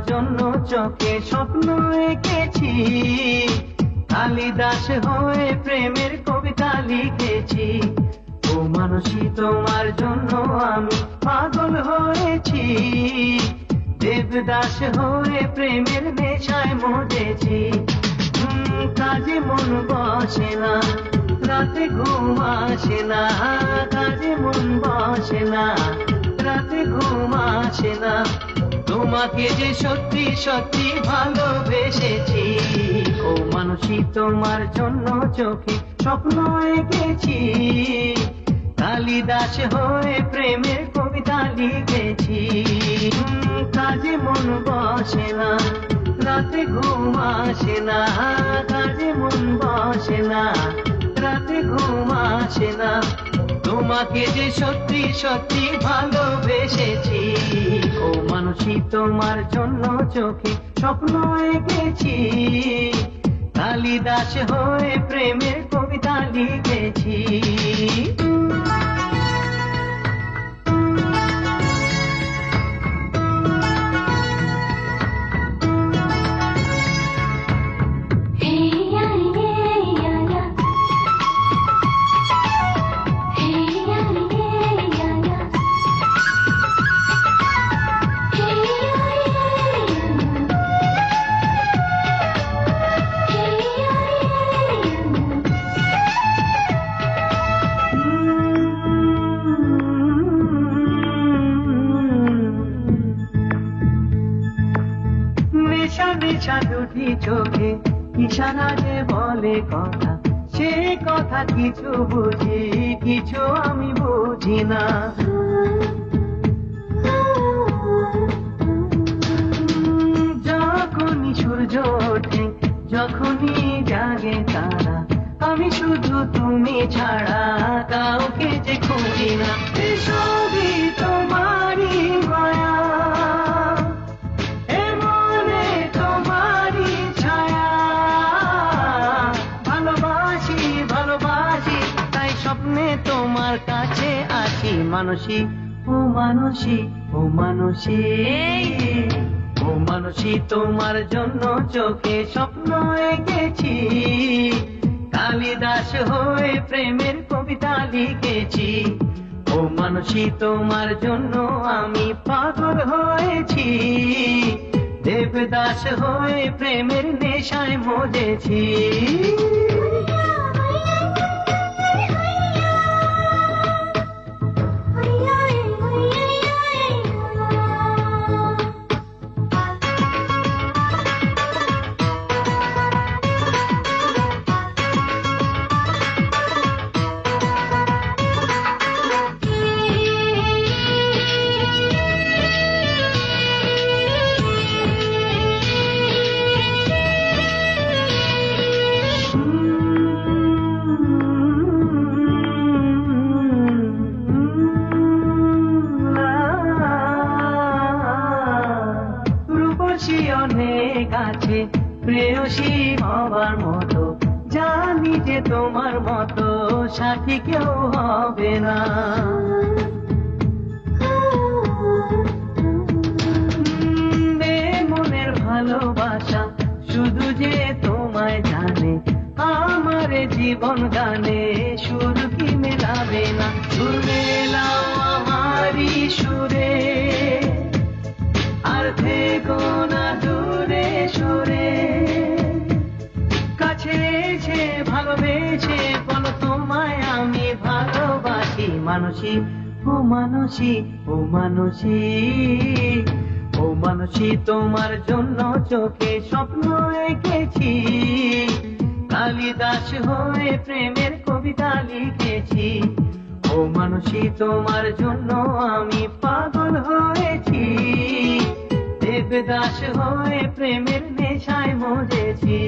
জন্য চোখে স্বপ্ন এঁকেছি, কালিদাস হয়ে প্রেমের কবিতা লিখেছি। ও মানসী তোমার জন্য আমি পাগল হয়েছি, দেবদাস হয়ে প্রেমের নেশায় মজেছি। কাজে মন বসে না, রাতে ঘুম আসে না, কাজে মন বসে না, রাতে ঘুম আসে না। তোমাকে যে সত্যি সত্যি ভালোবেসেছি, ও মানসী তোমার জন্য চোখে স্বপ্ন এঁকেছি, কালিদাস হয়ে প্রেমের কবিতা লিখেছি। কাজে মন বসে না, রাতে ঘুম আসে না, কাজে মন বসে না, রাতে ঘুম আসে না। তোমাকে যে সত্যি সত্যি ভালোবেসেছি, ও মানসী তোমার জন্য চোখে স্বপ্ন এঁকেছি, কালিদাস হয়ে প্রেমের কবিতা লিখেছি। নেশা দুটি চোখে ইশারা যে বলে কথা, সে কথা কিছু বুঝি, কিছু আমি বুঝি না। যখনই সূর্য ওঠে, যখনই জাগে তারা, আমি শুধু তুমি ছাড়া কাউকে যে খুঁজি না। সবই তোমারই মায়া, তোমার কাছে আসি মানসী, ও মানসী, ও মানসী, ও মানসী তোমার জন্য চোখে স্বপ্ন এঁকেছি, কালিদাস হয়ে প্রেমের কবিতা লিখেছি। ও মানসী তোমার জন্য আমি পাগল হয়েছি, দেবদাস হয়ে প্রেমের নেশায় মজেছি। অনেক আছে প্রেয়সী হবার মতো, জানি যে তোমার মতো সাথী কেউ হবে না। মনের ভালোবাসা শুধু যে তোমায় জানে, আমার জীবন গানে সুর কি মেলাবে না। সুর মেলাও আমারই সুরে, আর থেকো না দূরে সরে। কাছে এসে ভালোবেসে বলো তোমায় আমি ভালোবাসি মানসী, ও মানসী, ও মানসী, ও মানসী তোমার জন্য চোখে স্বপ্ন এঁকেছি, কালিদাস হয়ে প্রেমের কবিতা লিখেছি। ও মানসী তোমার জন্য আমি পাগল হয়েছি, দেবদাস হয়ে প্রেমের নেশায় মজেছি।